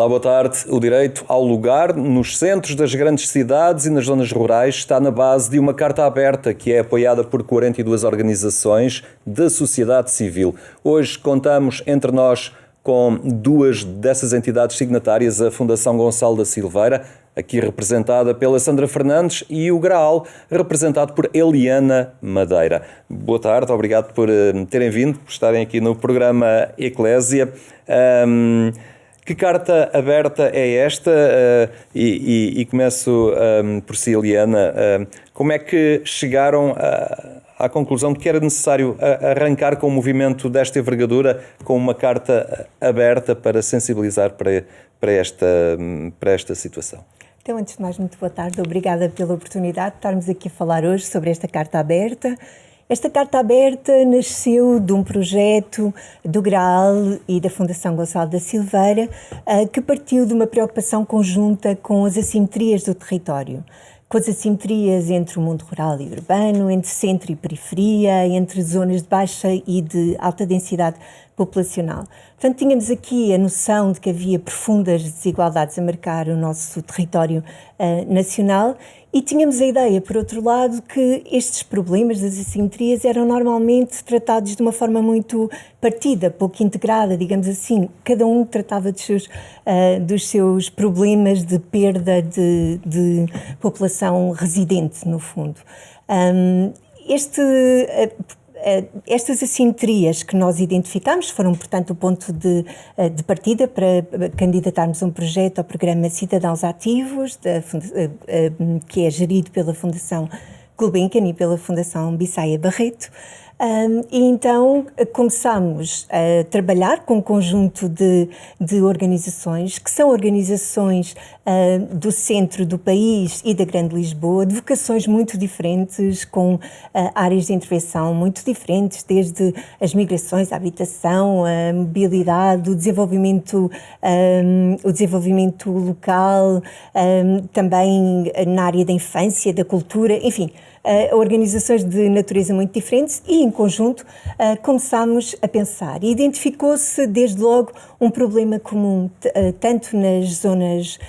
Olá, boa tarde. O direito ao lugar nos centros das grandes cidades e nas zonas rurais está na base de uma carta aberta que é apoiada por 42 organizações da sociedade civil. Hoje contamos entre nós com duas dessas entidades signatárias, a Fundação Gonçalo da Silveira, aqui representada pela Sandra Fernandes, e o Graal, representado por Eliana Madeira. Boa tarde, obrigado por terem vindo, por estarem aqui no programa Eclésia. Que carta aberta é esta? E começo por si, Eliana. Como é que chegaram à conclusão de que era necessário arrancar com um movimento desta envergadura, com uma carta aberta para sensibilizar para esta situação? Então, antes de mais, muito boa tarde. Obrigada pela oportunidade de estarmos aqui a falar hoje sobre esta carta aberta. Esta carta aberta nasceu de um projeto do Graal e da Fundação Gonçalo da Silveira, que partiu de uma preocupação conjunta com as assimetrias do território, com as assimetrias entre o mundo rural e urbano, entre centro e periferia, entre zonas de baixa e de alta densidade populacional. Portanto, tínhamos aqui a noção de que havia profundas desigualdades a marcar o nosso território nacional e tínhamos a ideia, por outro lado, que estes problemas das assimetrias eram normalmente tratados de uma forma muito partida, pouco integrada, digamos assim. Cada um tratava dos seus problemas de perda de população residente, no fundo. Estas assimetrias que nós identificámos foram, portanto, o ponto de partida para candidatarmos a um projeto ao programa Cidadãos Ativos, que é gerido pela Fundação Gulbenkian e pela Fundação Bissaia Barreto. E então começámos a trabalhar com um conjunto de organizações, que são organizações do centro do país e da Grande Lisboa, de vocações muito diferentes, com áreas de intervenção muito diferentes, desde as migrações, a habitação, a mobilidade, o desenvolvimento local, também na área da infância, da cultura, enfim, organizações de natureza muito diferentes e, em conjunto, começámos a pensar. E identificou-se, desde logo, um problema comum, tanto nas zonas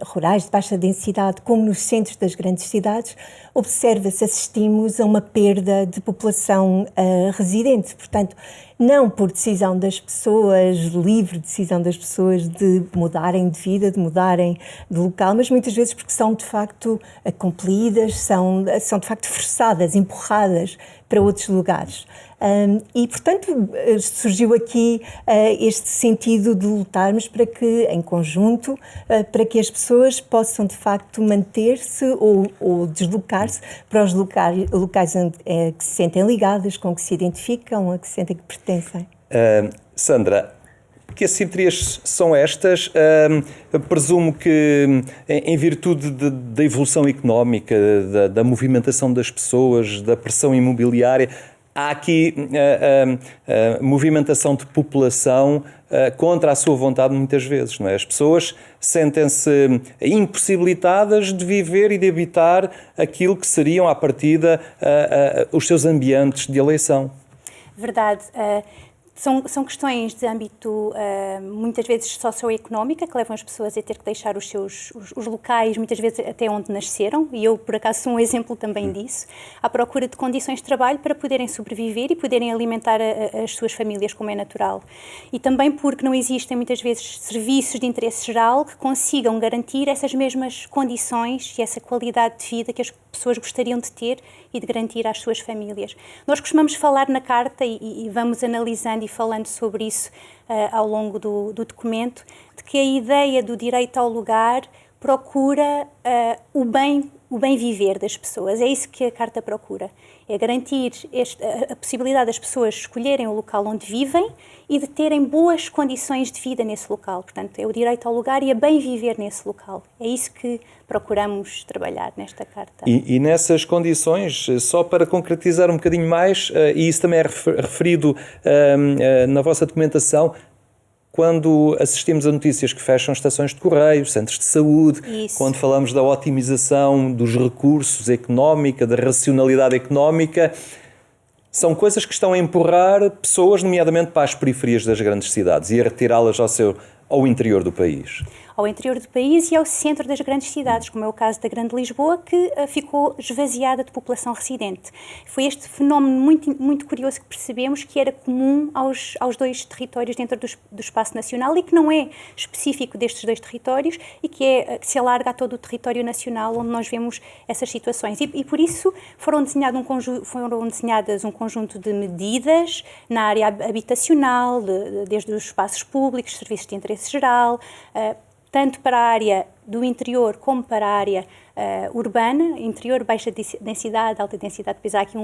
rurais de baixa densidade como nos centros das grandes cidades. Observa-se, assistimos a uma perda de população residente. Portanto, não por decisão das pessoas, livre decisão das pessoas de mudarem de vida, de mudarem de local, mas muitas vezes porque são de facto compelidas, são de facto forçadas, empurradas para outros lugares. E, portanto, surgiu aqui este sentido de lutarmos para que, em conjunto, para que as pessoas possam, de facto, manter-se ou deslocar-se para os locais que se sentem ligadas, com que se identificam, a que se sentem que pertencem. Sandra, que assimetrias são estas? Presumo que, em virtude da evolução económica, da movimentação das pessoas, da pressão imobiliária, há aqui movimentação de população contra a sua vontade muitas vezes, não é? As pessoas sentem-se impossibilitadas de viver e de habitar aquilo que seriam, à partida, os seus ambientes de eleição. Verdade. São questões de âmbito, muitas vezes, socioeconómica, que levam as pessoas a ter que deixar os locais, muitas vezes até onde nasceram, e eu, por acaso, sou um exemplo também disso, à procura de condições de trabalho para poderem sobreviver e poderem alimentar as suas famílias, como é natural. E também porque não existem, muitas vezes, serviços de interesse geral que consigam garantir essas mesmas condições e essa qualidade de vida que as pessoas gostariam de ter e de garantir às suas famílias. Nós costumamos falar na carta e vamos analisando e falando sobre isso ao longo do documento, de que a ideia do direito ao lugar procura o bem viver das pessoas. É isso que a Carta procura. É garantir a possibilidade das pessoas escolherem o local onde vivem e de terem boas condições de vida nesse local. Portanto, é o direito ao lugar e a bem viver nesse local. É isso que procuramos trabalhar nesta Carta. E nessas condições, só para concretizar um bocadinho mais, e isso também é referido na vossa documentação, quando assistimos a notícias que fecham estações de correios, centros de saúde, quando falamos da otimização dos recursos económica, da racionalidade económica, são coisas que estão a empurrar pessoas, nomeadamente para as periferias das grandes cidades, e a retirá-las ao interior do país? Ao interior do país e ao centro das grandes cidades, como é o caso da Grande Lisboa, que ficou esvaziada de população residente. Foi este fenómeno muito curioso que percebemos que era comum aos dois territórios dentro do espaço nacional e que não é específico destes dois territórios e que se alarga a todo o território nacional onde nós vemos essas situações. E por isso foram desenhadas um conjunto de medidas na área habitacional, desde os espaços públicos, serviços de interesse geral, tanto para a área do interior como para a área urbana, interior, baixa densidade, alta densidade, pois há aqui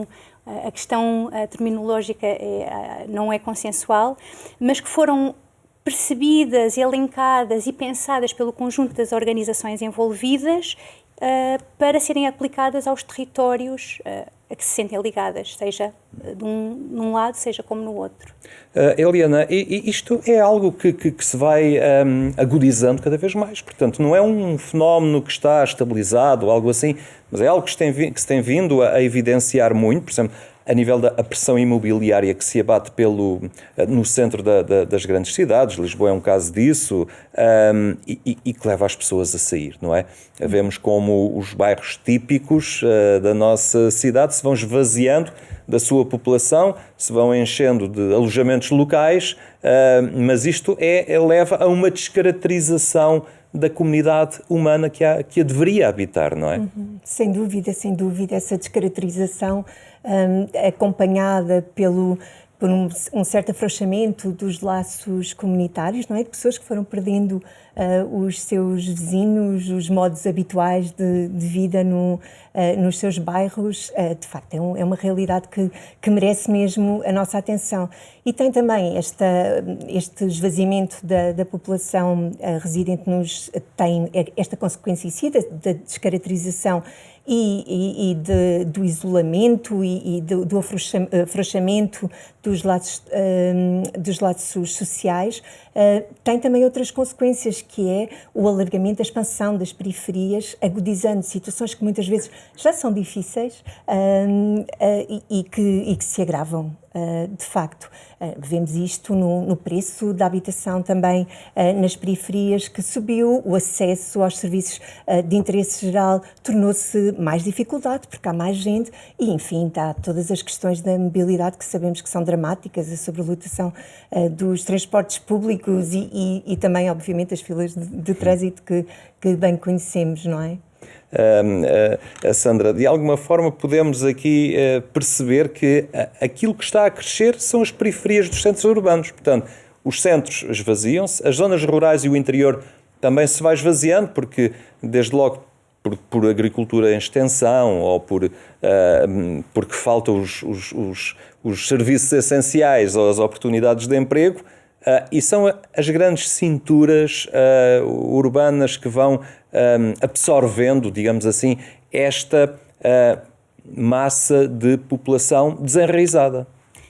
a questão terminológica não é consensual, mas que foram percebidas, elencadas e pensadas pelo conjunto das organizações envolvidas para serem aplicadas aos territórios a que se sentem ligadas, seja num lado, seja como no outro. Eliana, isto é algo que se vai agudizando cada vez mais, portanto, não é um fenómeno que está estabilizado ou algo assim, mas é algo que se tem vindo a evidenciar muito, por exemplo, a nível da pressão imobiliária que se abate no centro das grandes cidades. Lisboa é um caso disso, e que leva as pessoas a sair, não é? Vemos como os bairros típicos da nossa cidade se vão esvaziando da sua população, se vão enchendo de alojamentos locais, mas isto leva a uma descaracterização da comunidade humana que a deveria habitar, não é? Sem dúvida, essa descaracterização acompanhada por um certo afrouxamento dos laços comunitários, não é? De pessoas que foram perdendo os seus vizinhos, os modos habituais de vida nos seus bairros. De facto, é uma realidade que merece mesmo a nossa atenção. E tem também este esvaziamento da população residente tem esta consequência em si, da descaracterização e do isolamento e do afrouxamento dos laços sociais. Tem também outras consequências, que é o alargamento, a expansão das periferias, agudizando situações que muitas vezes já são difíceis e que se agravam. De facto, vemos isto no preço da habitação também nas periferias, que subiu, o acesso aos serviços de interesse geral tornou-se mais dificuldade, porque há mais gente e, enfim, há todas as questões da mobilidade que sabemos que são dramáticas, a sobrelotação dos transportes públicos e também, obviamente, as filas de trânsito que bem conhecemos, não é? Sandra, de alguma forma podemos aqui perceber que aquilo que está a crescer são as periferias dos centros urbanos. Portanto, os centros esvaziam-se, as zonas rurais e o interior também se vai esvaziando, porque desde logo por agricultura em extensão ou porque faltam os serviços essenciais ou as oportunidades de emprego, e são as grandes cinturas urbanas que vão absorvendo, digamos assim, esta massa de população desenraizada.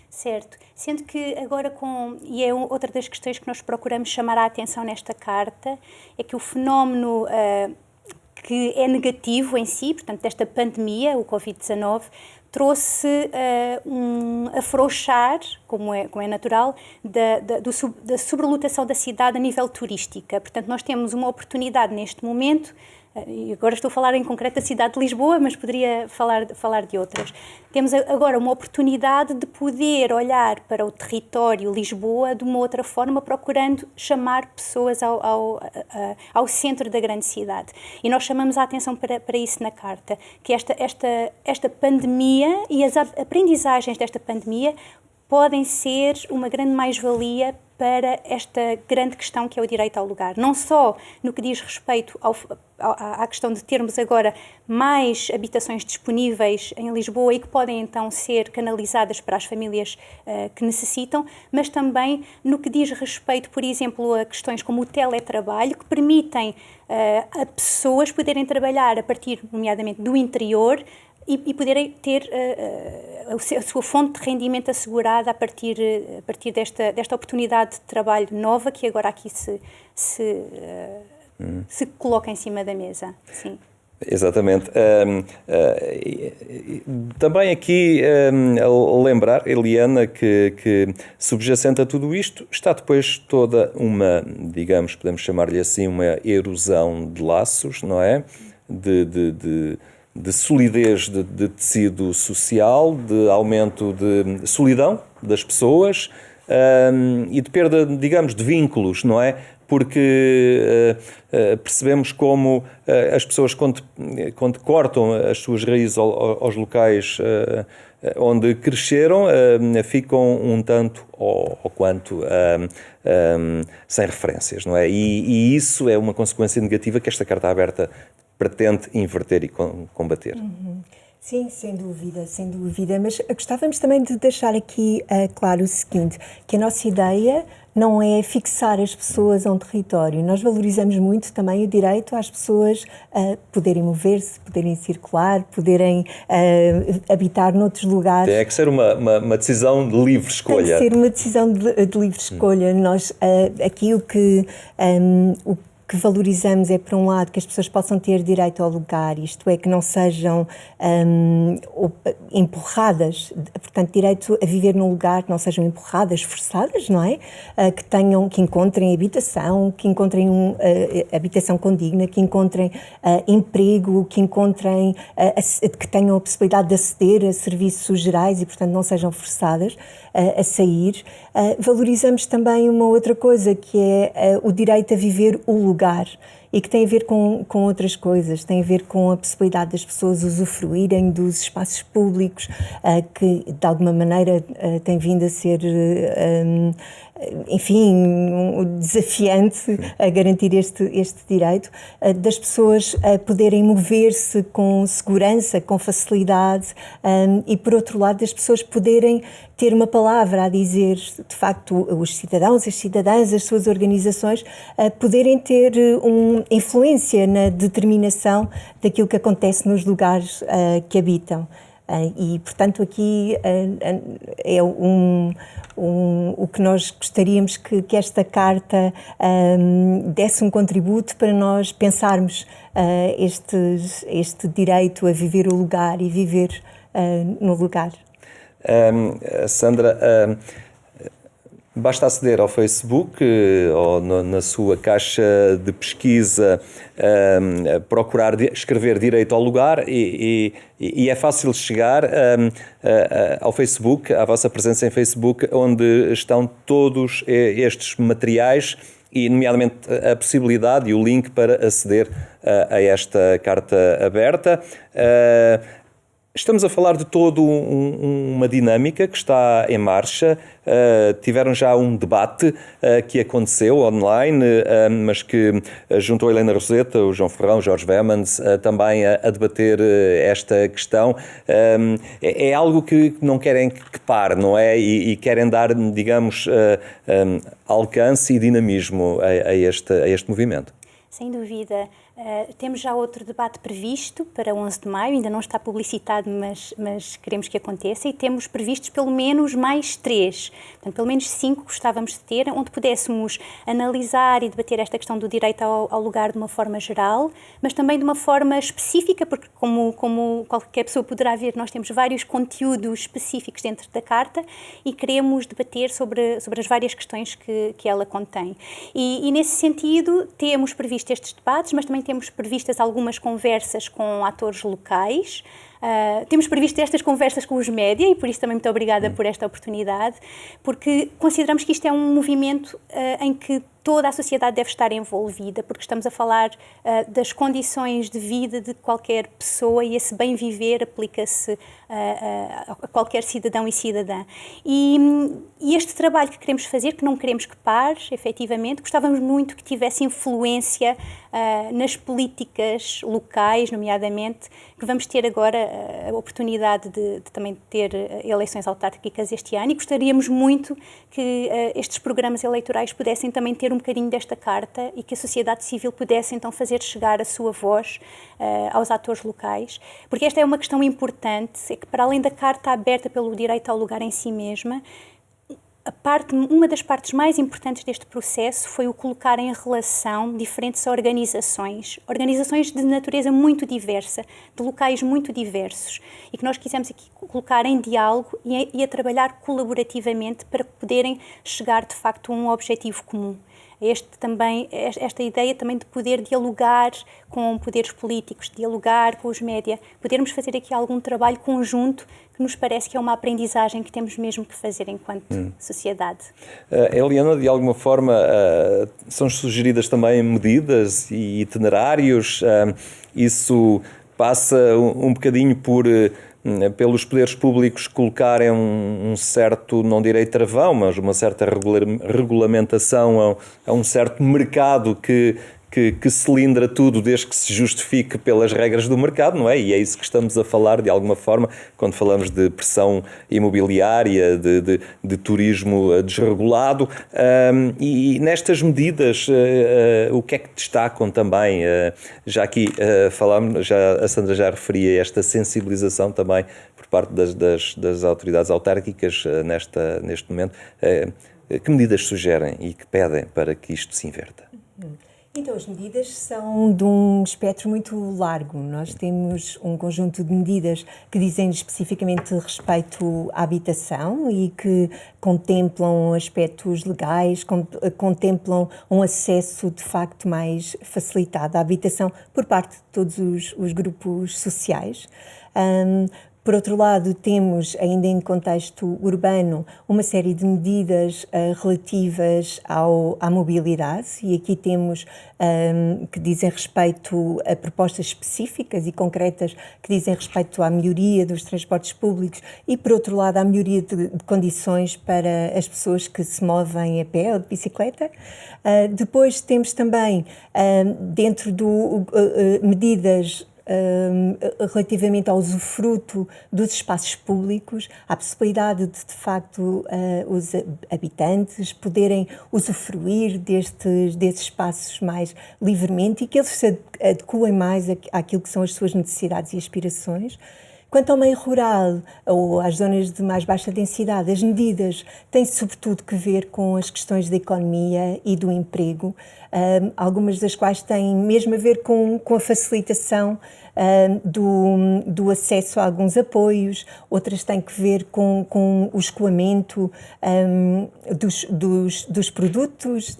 Certo. Sendo que agora e é outra das questões que nós procuramos chamar a atenção nesta carta, é que o fenómeno que é negativo em si, portanto, desta pandemia, o Covid-19, trouxe um afrouxar, como é natural, da sobrelotação da cidade a nível turística. Portanto, nós temos uma oportunidade neste momento, e agora estou a falar em concreto da cidade de Lisboa, mas poderia falar de outras. Temos agora uma oportunidade de poder olhar para o território Lisboa de uma outra forma, procurando chamar pessoas ao centro da grande cidade. E nós chamamos a atenção para isso na carta, que esta pandemia e as aprendizagens desta pandemia podem ser uma grande mais-valia para esta grande questão que é o direito ao lugar. Não só no que diz respeito à questão de termos agora mais habitações disponíveis em Lisboa e que podem então ser canalizadas para as famílias que necessitam, mas também no que diz respeito, por exemplo, a questões como o teletrabalho, que permitem a pessoas poderem trabalhar a partir, nomeadamente, do interior, e poderem ter a sua fonte de rendimento assegurada a partir desta oportunidade de trabalho nova que agora aqui se coloca em cima da mesa. Sim. Exatamente. Também aqui lembrar, Eliana, que subjacente a tudo isto está depois toda uma, digamos, podemos chamar-lhe assim, uma erosão de laços, não é? De solidez de tecido social, de aumento de solidão das pessoas e de perda, digamos, de vínculos, não é? Porque percebemos como as pessoas, quando cortam as suas raízes aos locais onde cresceram, ficam um tanto ou quanto sem referências, não é? E isso é uma consequência negativa que esta carta aberta pretende inverter e combater. Sim, sem dúvida. Mas gostávamos também de deixar aqui claro o seguinte, que a nossa ideia não é fixar as pessoas a um território. Nós valorizamos muito também o direito às pessoas poderem mover-se, poderem circular, poderem habitar noutros lugares. Tem que ser uma decisão de livre escolha. Tem que ser uma decisão de livre escolha. Nós, aqui o que valorizamos é, por um lado, que as pessoas possam ter direito ao lugar, isto é, que não sejam empurradas, portanto, direito a viver num lugar, que não sejam empurradas, forçadas, não é? Que encontrem habitação, que encontrem habitação condigna, que encontrem emprego, que encontrem, que tenham a possibilidade de aceder a serviços gerais e, portanto, não sejam forçadas a sair. Valorizamos também uma outra coisa, que é o direito a viver o lugar, e que tem a ver com outras coisas, tem a ver com a possibilidade das pessoas usufruírem dos espaços públicos, que de alguma maneira tem vindo a ser, enfim, desafiante a garantir este direito, das pessoas poderem mover-se com segurança, com facilidade, e por outro lado das pessoas poderem ter uma palavra a dizer, de facto, os cidadãos, as cidadãs, as suas organizações, poderem ter influência na determinação daquilo que acontece nos lugares que habitam. E, portanto, aqui é o que nós gostaríamos que esta carta desse um contributo para nós pensarmos este direito a viver o lugar e viver no lugar. Sandra, basta aceder ao Facebook ou na sua caixa de pesquisa, procurar escrever direito ao lugar e é fácil chegar ao Facebook, à vossa presença em Facebook, onde estão todos estes materiais e, nomeadamente, a possibilidade e o link para aceder a esta carta aberta. Estamos a falar de toda uma dinâmica que está em marcha. Tiveram já um debate que aconteceu online, mas que juntou a Helena Roseta, o João Ferrão, o Jorge Vemans, também a debater esta questão. É algo que não querem que pare, não é? E querem dar, digamos, alcance e dinamismo a este movimento. Sem dúvida. Temos já outro debate previsto para 11 de maio, ainda não está publicitado, mas queremos que aconteça, e temos previstos pelo menos mais 3, portanto, pelo menos 5 gostávamos de ter, onde pudéssemos analisar e debater esta questão do direito ao lugar de uma forma geral, mas também de uma forma específica, porque como qualquer pessoa poderá ver, nós temos vários conteúdos específicos dentro da Carta e queremos debater sobre as várias questões que ela contém. E nesse sentido, temos previsto estes debates, mas também temos previstas algumas conversas com atores locais, temos previsto estas conversas com os média e por isso também muito obrigada por esta oportunidade, porque consideramos que isto é um movimento em que toda a sociedade deve estar envolvida, porque estamos a falar das condições de vida de qualquer pessoa e esse bem viver aplica-se a qualquer cidadão e cidadã. E este trabalho que queremos fazer, que não queremos que pare, efetivamente, gostávamos muito que tivesse influência nas políticas locais, nomeadamente, que vamos ter agora a oportunidade de também ter eleições autárquicas este ano, e gostaríamos muito que estes programas eleitorais pudessem também ter um bocadinho desta carta e que a sociedade civil pudesse então fazer chegar a sua voz aos atores locais, porque esta é uma questão importante, é que para além da carta aberta pelo direito ao lugar em si mesma, uma das partes mais importantes deste processo foi o colocar em relação diferentes organizações de natureza muito diversa, de locais muito diversos, e que nós quisemos aqui colocar em diálogo e a trabalhar colaborativamente para poderem chegar, de facto, a um objetivo comum. Esta ideia também de poder dialogar com poderes políticos, dialogar com os média, podermos fazer aqui algum trabalho conjunto que nos parece que é uma aprendizagem que temos mesmo que fazer enquanto sociedade. Eliana, de alguma forma, são sugeridas também medidas e itinerários. Isso passa um bocadinho pelos poderes públicos colocarem um certo, não direi travão, mas uma certa regulamentação a um certo mercado que cilindra tudo desde que se justifique pelas regras do mercado, não é? E é isso que estamos a falar, de alguma forma, quando falamos de pressão imobiliária, de turismo desregulado. E nestas medidas, o que é que destacam também? Já aqui falámos, a Sandra já referia esta sensibilização também por parte das autoridades autárquicas neste momento. Que medidas sugerem e que pedem para que isto se inverta? Então, as medidas são de um espectro muito largo. Nós temos um conjunto de medidas que dizem especificamente respeito à habitação e que contemplam aspectos legais, contemplam um acesso de facto mais facilitado à habitação por parte de todos os grupos sociais. Por outro lado, temos, ainda em contexto urbano, uma série de medidas relativas à mobilidade, e aqui temos que dizem respeito a propostas específicas e concretas que dizem respeito à melhoria dos transportes públicos e, por outro lado, à melhoria de condições para as pessoas que se movem a pé ou de bicicleta. Depois temos também, dentro medidas relativamente ao usufruto dos espaços públicos, a possibilidade de facto, os habitantes poderem usufruir desses espaços mais livremente e que eles se adequem mais àquilo que são as suas necessidades e aspirações. Quanto ao meio rural ou às zonas de mais baixa densidade, as medidas têm sobretudo que ver com as questões da economia e do emprego, algumas das quais têm mesmo a ver com a facilitação do acesso a alguns apoios, outras têm que ver com o escoamento dos produtos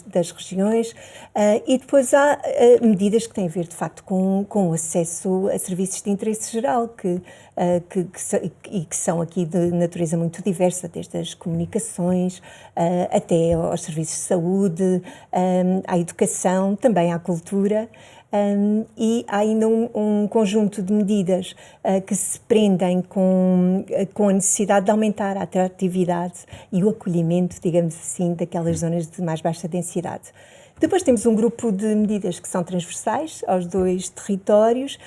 das regiões, e depois há medidas que têm a ver de facto com o acesso a serviços de interesse geral, que são aqui de natureza muito diversa, desde as comunicações até aos serviços de saúde, à educação, também à cultura. E há ainda um conjunto de medidas que se prendem com a necessidade de aumentar a atratividade e o acolhimento, digamos assim, daquelas zonas de mais baixa densidade. Depois temos um grupo de medidas que são transversais aos dois territórios,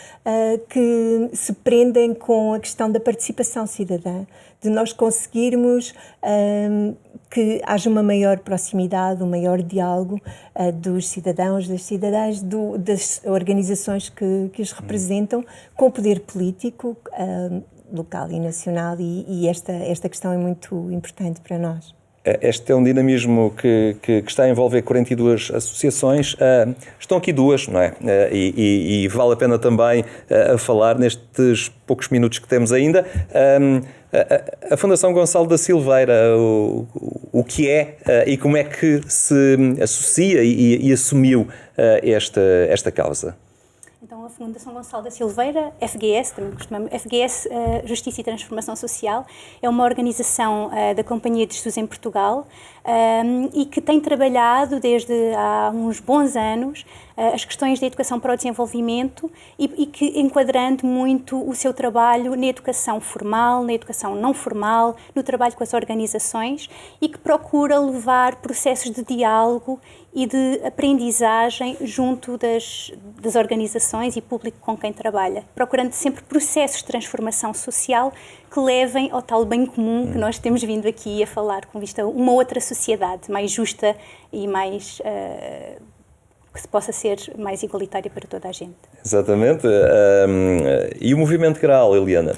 que se prendem com a questão da participação cidadã, de nós conseguirmos que haja uma maior proximidade, um maior diálogo dos cidadãos, das cidadãs, das organizações que os representam, com o poder político local e nacional, e esta questão é muito importante para nós. Este é um dinamismo que está a envolver 42 associações. Estão aqui duas, não é? E vale a pena também a falar nestes poucos minutos que temos ainda. A Fundação Gonçalo da Silveira, o que é e como é que se associa e assumiu esta causa? Então, a Fundação Gonçalo da Silveira, FGS, também costumamos, FGS, Justiça e Transformação Social, é uma organização da Companhia de Jesus em Portugal e que tem trabalhado desde há uns bons anos as questões da educação para o desenvolvimento e que enquadrando muito o seu trabalho na educação formal, na educação não formal, no trabalho com as organizações, e que procura levar processos de diálogo e de aprendizagem junto das organizações e público com quem trabalha, procurando sempre processos de transformação social que levem ao tal bem comum que nós temos vindo aqui a falar, com vista a uma outra sociedade mais justa e mais que se possa ser mais igualitária para toda a gente. Exatamente. E o movimento Graal, Eliana?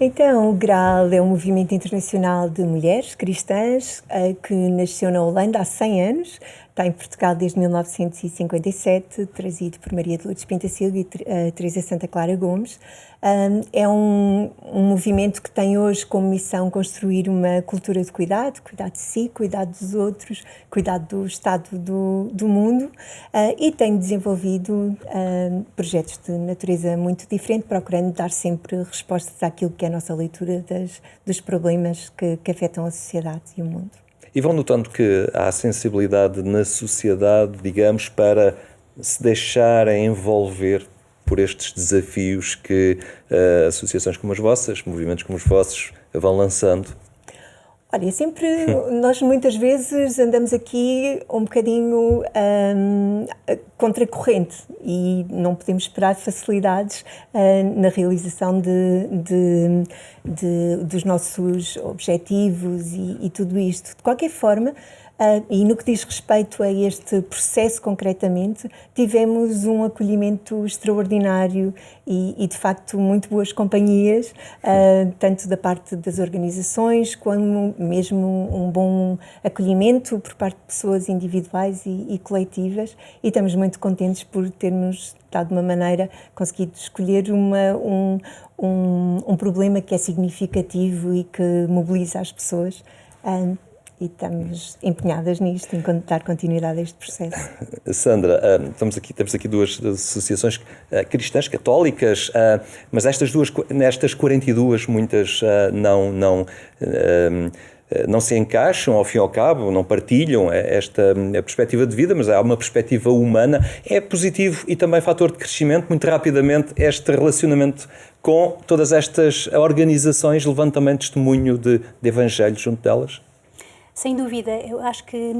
Então, o Graal é um movimento internacional de mulheres cristãs que nasceu na Holanda há 100 anos. Está em Portugal desde 1957, trazido por Maria de Lourdes Pintacilgo e Teresa Santa Clara Gomes. É um movimento que tem hoje como missão construir uma cultura de cuidado de si, cuidado dos outros, cuidado do estado do mundo, e tem desenvolvido projetos de natureza muito diferente, procurando dar sempre respostas àquilo que é a nossa leitura dos problemas que afetam a sociedade e o mundo. E vão notando que há sensibilidade na sociedade, digamos, para se deixarem envolver por estes desafios que associações como as vossas, movimentos como os vossos, vão lançando? Olha, nós muitas vezes andamos aqui um bocadinho contracorrente e não podemos esperar facilidades na realização dos nossos objetivos e tudo isto. De qualquer forma, e no que diz respeito a este processo concretamente, tivemos um acolhimento extraordinário e de facto muito boas companhias, tanto da parte das organizações como mesmo um bom acolhimento por parte de pessoas individuais e coletivas, e estamos muito contentes por termos de alguma maneira conseguido escolher um problema que é significativo e que mobiliza as pessoas. E estamos empenhadas nisto, em dar continuidade a este processo. Sandra, temos aqui duas associações cristãs, católicas, mas nestas 42, muitas não se encaixam, ao fim e ao cabo, não partilham esta perspectiva de vida, mas há uma perspectiva humana. É positivo e também fator de crescimento, muito rapidamente, este relacionamento com todas estas organizações, levando também testemunho de evangelho junto delas? Sem dúvida, eu acho que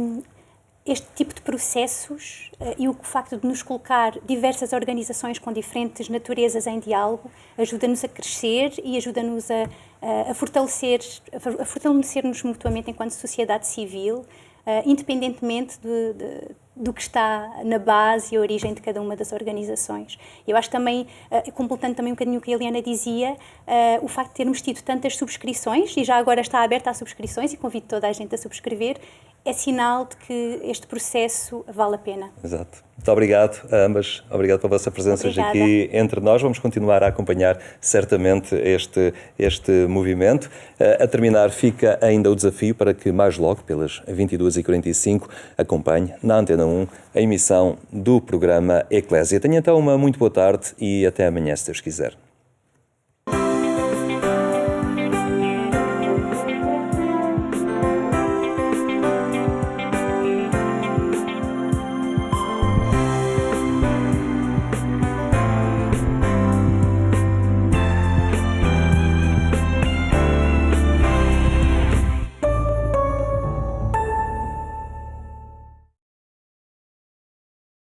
este tipo de processos e o facto de nos colocar diversas organizações com diferentes naturezas em diálogo ajuda-nos a crescer e ajuda-nos a fortalecer-nos mutuamente enquanto sociedade civil, independentemente do que está na base e a origem de cada uma das organizações. Eu acho também, completando também um bocadinho o que a Eliana dizia, o facto de termos tido tantas subscrições, e já agora está aberta a subscrições, e convido toda a gente a subscrever, é sinal de que este processo vale a pena. Exato. Muito obrigado a ambas. Obrigado pela vossa presença hoje aqui entre nós. Vamos continuar a acompanhar certamente este movimento. A terminar, fica ainda o desafio para que mais logo, pelas 22h45, acompanhe na Antena 1 a emissão do programa Eclésia. Tenha então uma muito boa tarde e até amanhã, se Deus quiser.